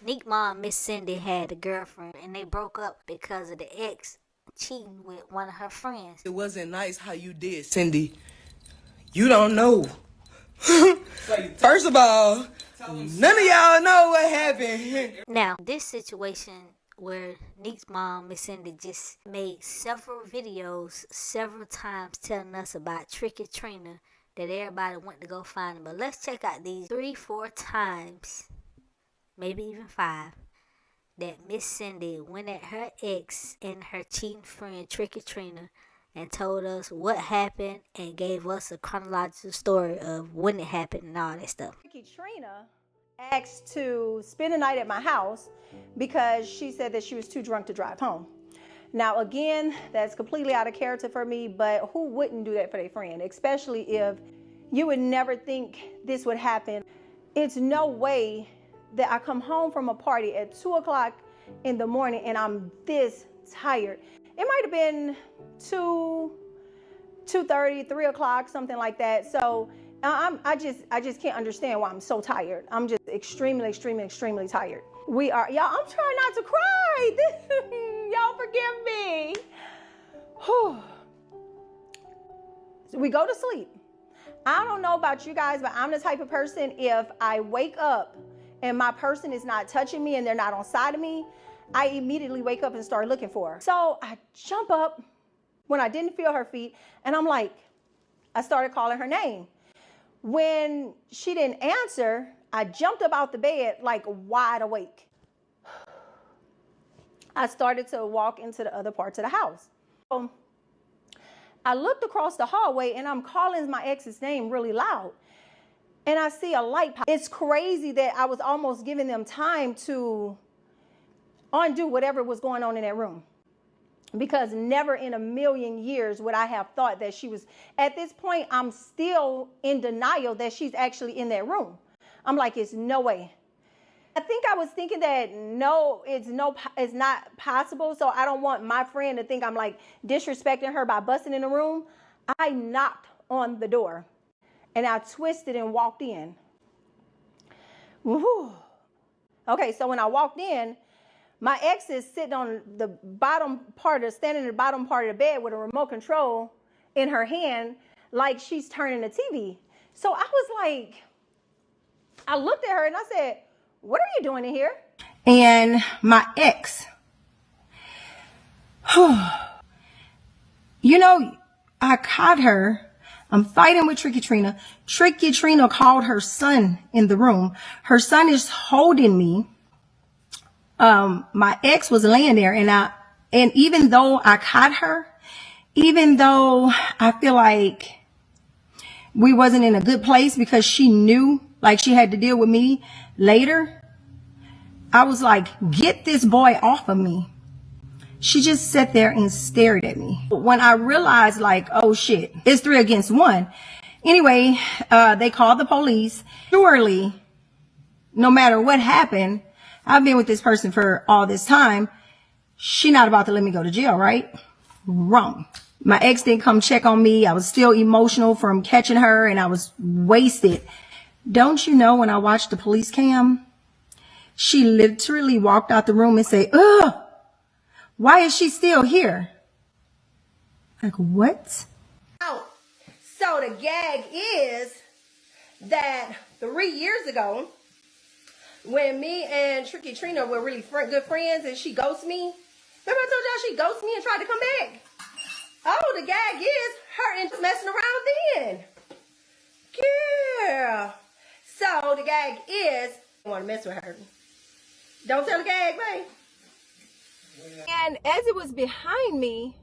Nique mom, Miss Cindy, had a girlfriend and they broke up because of the ex cheating with one of her friends. It wasn't nice how you did, Cindy. You don't know. First of all, none of y'all know what happened. Now, this situation where Nique's mom, Miss Cindy, just made several videos several times telling us about Tricky Trina that everybody went to go find him. But let's check out these 3-4 times, maybe even 5, that Miss Cindy went at her ex and her cheating friend Tricky Trina and told us what happened and gave us a chronological story of when it happened and all that stuff. Tricky Trina asked to spend the night at my house because she said that she was too drunk to drive home. Now again, that's completely out of character for me, but who wouldn't do that for their friend, especially if you would never think this would happen. It's no way that I come home from a party at 2 o'clock in the morning and I'm this tired. It might have been 2:30, 3 o'clock, something like that. So I just can't understand why I'm so tired. I'm just extremely tired. We are, y'all, I'm trying not to cry. Y'all forgive me. So we go to sleep. I don't know about you guys, but I'm the type of person, if I wake up and my person is not touching me and they're not on side of me, I immediately wake up and start looking for her. So I jump up when I didn't feel her feet, and I'm like, I started calling her name. When she didn't answer, I jumped up out the bed like wide awake. I started to walk into the other parts of the house. So I looked across the hallway and I'm calling my ex's name really loud. And I see a light pop. It's crazy that I was almost giving them time to undo whatever was going on in that room. Because never in a million years would I have thought that she was, at this point, I'm still in denial that she's actually in that room. I'm like, it's no way. I think I was thinking that no, it's not possible. So I don't want my friend to think I'm like disrespecting her by busting in the room. I knocked on the door and I twisted and walked in. Woo. Okay, so when I walked in, my ex is sitting on the bottom part standing in the bottom part of the bed with a remote control in her hand, like she's turning the TV. So I was like, I looked at her and I said, what are you doing in here? And my ex, you know, I caught her. I'm fighting with Tricky Trina. Tricky Trina called her son in the room. Her son is holding me. My ex was laying there and even though I caught her, even though I feel like we wasn't in a good place because she knew like she had to deal with me later, I was like, get this boy off of me. She just sat there and stared at me. When I realized like, oh shit, it's 3 against 1. Anyway, they called the police. Surely, no matter what happened, I've been with this person for all this time. She not about to let me go to jail, right? Wrong. My ex didn't come check on me. I was still emotional from catching her and I was wasted. Don't you know when I watched the police cam, she literally walked out the room and said, ugh, why is she still here? Like, what? Oh, so the gag is that 3 years ago, when me and Tricky Trina were really good friends and she ghosted me. Remember I told y'all she ghosted me and tried to come back? Oh, the gag is her and messing around then. Yeah. So the gag is, I want to mess with her. Don't tell the gag, babe. And as it was behind me,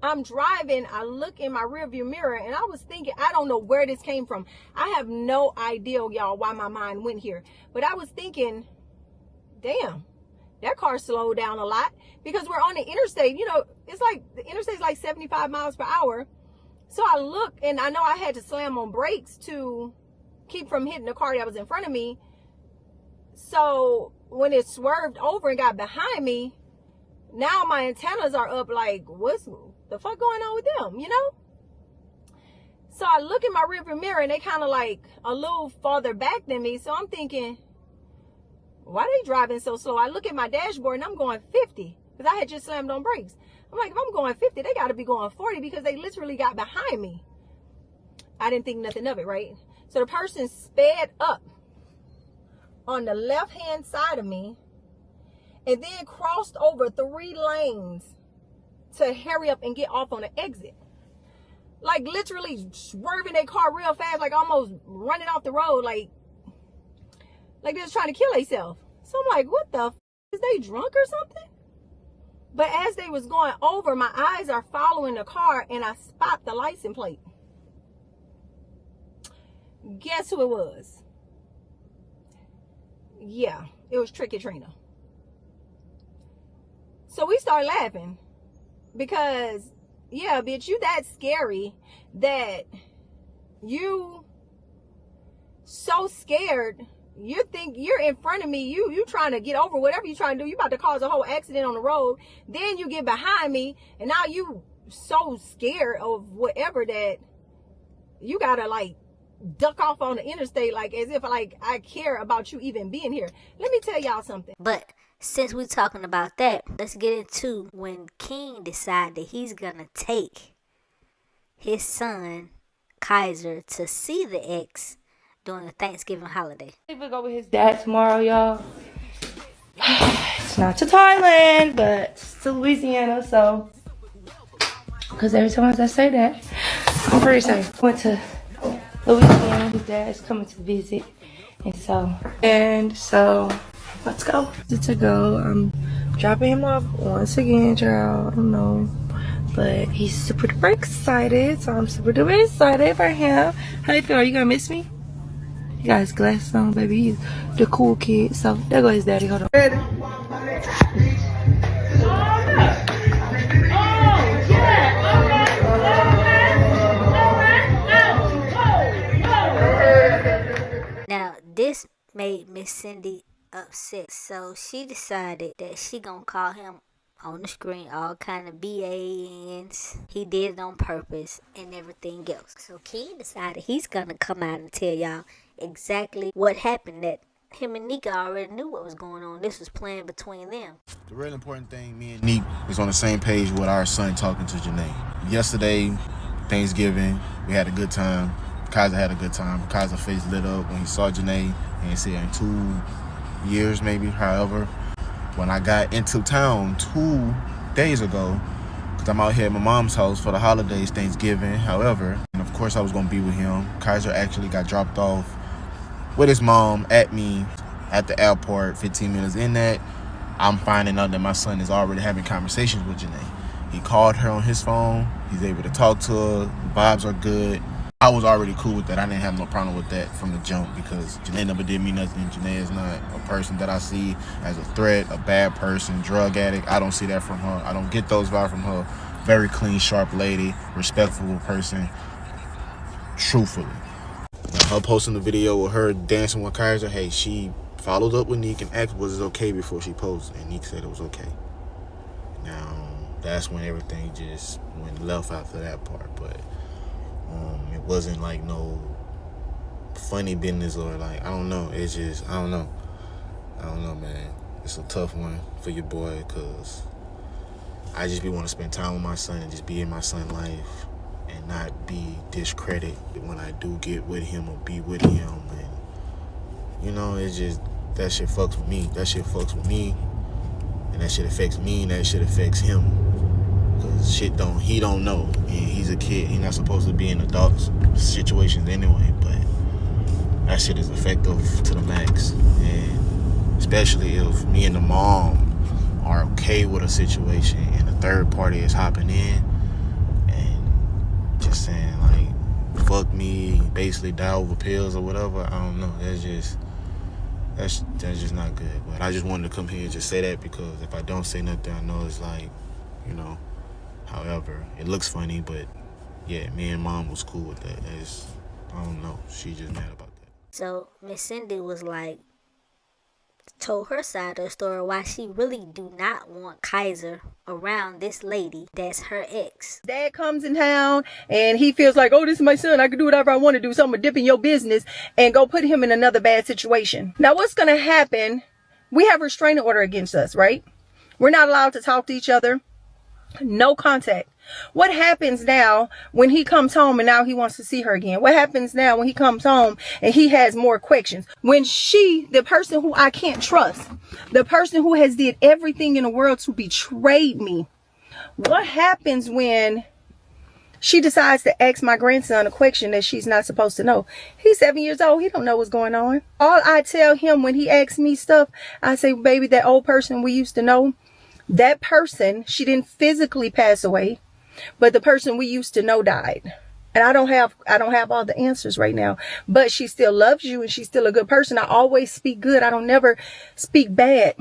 I'm driving, I look in my rearview mirror and I was thinking, I don't know where this came from. I have no idea, y'all, why my mind went here. But I was thinking, damn, that car slowed down a lot because we're on the interstate. You know, it's like the interstate's like 75 miles per hour. So I look and I know I had to slam on brakes to keep from hitting the car that was in front of me. So when it swerved over and got behind me, now my antennas are up like, what's the fuck going on with them, you know? So I look in my rearview mirror and they kind of like a little farther back than me. So I'm thinking, why they driving so slow? I look at my dashboard and I'm going 50 because I had just slammed on brakes. I'm like, if I'm going 50, they got to be going 40 because they literally got behind me. I didn't think nothing of it, right? So the person sped up on the left-hand side of me and then crossed over 3 lanes to hurry up and get off on the exit. Like literally swerving their car real fast, like almost running off the road, like they was trying to kill themselves. So I'm like, what the f***? Is they drunk or something? But as they was going over, my eyes are following the car and I spot the license plate. Guess who it was? Yeah, it was Tricky Trina. So we started laughing because, yeah, bitch, you that scary that you so scared. You think you're in front of me, you trying to get over whatever you trying to do. You about to cause a whole accident on the road. Then you get behind me and now you so scared of whatever that you gotta like duck off on the interstate, like as if like I care about you even being here. Let me tell y'all something. But since we're talking about that, let's get into when King decided that he's gonna take his son Kaiser to see the ex during the Thanksgiving holiday. We go with his dad tomorrow, y'all. It's not to Thailand, but it's to Louisiana, so. Because every time I say that, I'm pretty safe. Went to Louisiana, his dad's coming to visit. And so, let's go. To go, I'm dropping him off once again, child. I don't know. But he's super duper excited, so I'm super duper excited for him. How you feel? Are you gonna miss me? He got his glasses on, baby. He's the cool kid. So there goes his daddy. Hold on. Ready? Now, this made Miss Cindy upset, so she decided that she gonna call him on the screen all kind of BANs. He did it on purpose and everything else. So King decided he's gonna come out and tell y'all exactly what happened, that him and Nique already knew what was going on. This was planned between them. The real important thing, me and Nique is on the same page with our son talking to Janae. Yesterday, Thanksgiving, we had a good time. Kaiser had a good time. Kaiser's face lit up when he saw Janae, and he said in 2 years maybe, however. When I got into town 2 days ago, because I'm out here at my mom's house for the holidays, Thanksgiving, however, and of course I was going to be with him. Kaiser actually got dropped off with his mom at me at the airport. 15 minutes in that, I'm finding out that my son is already having conversations with Janae. He called her on his phone. He's able to talk to her. The vibes are good. I was already cool with that. I didn't have no problem with that from the jump because Janae never did me nothing. Janae is not a person that I see as a threat, a bad person, drug addict. I don't see that from her. I don't get those vibes from her. Very clean, sharp lady, respectful person, truthfully. Her posting the video with her dancing with Kaiser, hey, she followed up with Nique and asked was it okay before she posted, and Nique said it was okay. Now, that's when everything just went left after that part, but it wasn't like no funny business or like, I don't know. It's just, I don't know, man. It's a tough one for your boy because I just be want to spend time with my son and just be in my son's life and not be discredited when I do get with him or be with him. And, you know, it's just, that shit fucks with me. That shit fucks with me. And that shit affects me and that shit affects him. Cause he don't know. And he's a kid. He's not supposed to be in adult situations anyway. But that shit is effective to the max. And especially if me and the mom are okay with a situation and the third party is hopping in and just saying like, fuck me, basically die over pills or whatever. I don't know. That's just not good. But I just wanted to come here and just say that because if I don't say nothing, I know it's like, you know. However, it looks funny, but yeah, me and mom was cool with that. I don't know. She just mad about that. So Miss Cindy was like, told her side of the story why she really do not want Kaiser around this lady that's her ex. Dad comes in town and he feels like, oh, this is my son. I can do whatever I want to do. So I'm going to dip in your business and go put him in another bad situation. Now, what's going to happen We have a restraining order against us, right? We're not allowed to talk to each other. No contact. What happens now when he comes home and now he wants to see her again? What happens now when he comes home and he has more questions? When she, the person who I can't trust, the person who has did everything in the world to betray me, what happens when she decides to ask my grandson a question that she's not supposed to know? He's 7 years old. He don't know what's going on. All I tell him when he asks me stuff, I say, baby, that old person we used to know, that person, she didn't physically pass away, but the person we used to know died. And I don't have all the answers right now, but she still loves you and she's still a good person. I always speak good. I don't never speak bad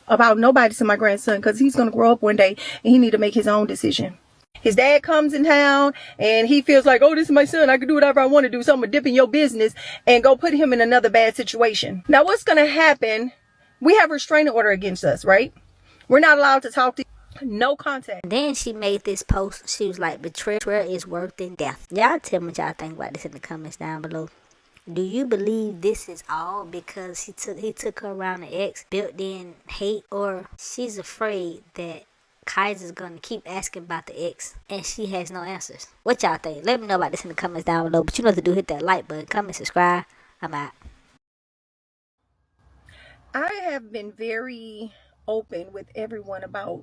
about nobody to my grandson, because he's going to grow up one day and he need to make his own decision. His dad comes in town and he feels like, oh, this is my son, I can do whatever I want to do, so I'm gonna dip in your business and go put him in another bad situation. Now what's going to happen? We have a restraining order against us, right? We're not allowed to talk to, no contact. Then she made this post. She was like, betrayal is worse than death. Y'all tell me what y'all think about this in the comments down below. Do you believe this is all because he took her around the ex, built in hate, or she's afraid that Kaiser's gonna keep asking about the ex and she has no answers? What y'all think? Let me know about this in the comments down below. But you know what to do, hit that like button, comment, subscribe. I'm out. I have been very open with everyone about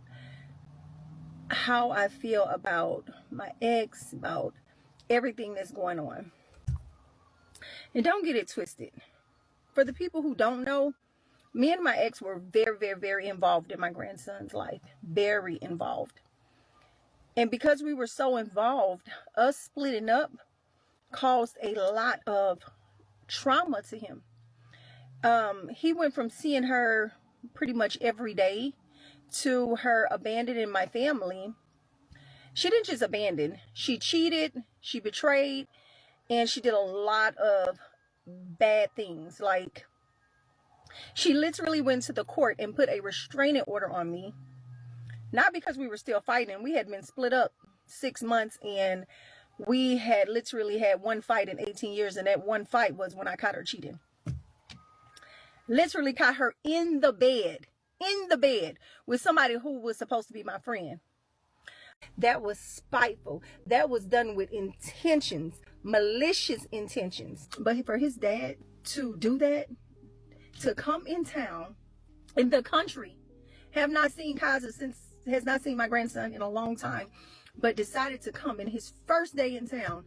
how I feel about my ex, about everything that's going on. And don't get it twisted. For the people who don't know, me and my ex were very, very, very involved in my grandson's life. Very involved. And because we were so involved, us splitting up caused a lot of trauma to him. He went from seeing her pretty much every day to her abandoning my family. She didn't just abandon. She cheated, she betrayed, and she did a lot of bad things. Like, she literally went to the court and put a restraining order on me. Not because we were still fighting. We had been split up 6 months and we had literally had one fight in 18 years. And that one fight was when I caught her cheating. Literally caught her in the bed with somebody who was supposed to be my friend. That was spiteful. That was done with intentions, malicious intentions. But for his dad to do that, to come in town, in the country, have not seen Kaiser since, has not seen my grandson in a long time, but decided to come in his first day in town,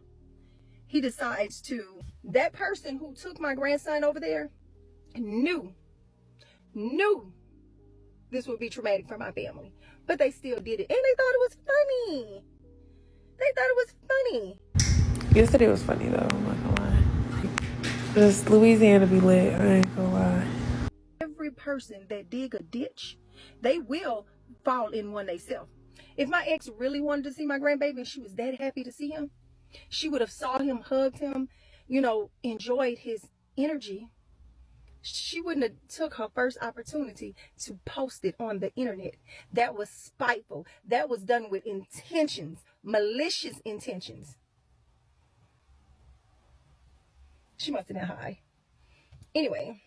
he decides to, that person who took my grandson over there knew this would be traumatic for my family, but they still did it, and they thought it was funny. Yesterday was funny though, I'm not gonna lie. Just Louisiana be lit, I ain't gonna lie. Every person that dig a ditch, they will fall in one themselves. If my ex really wanted to see my grandbaby and she was that happy to see him, she would have saw him, hugged him, you know, enjoyed his energy. She wouldn't have took her first opportunity to post it on the internet. That was spiteful. That was done with intentions, malicious intentions. She must have been high. Anyway,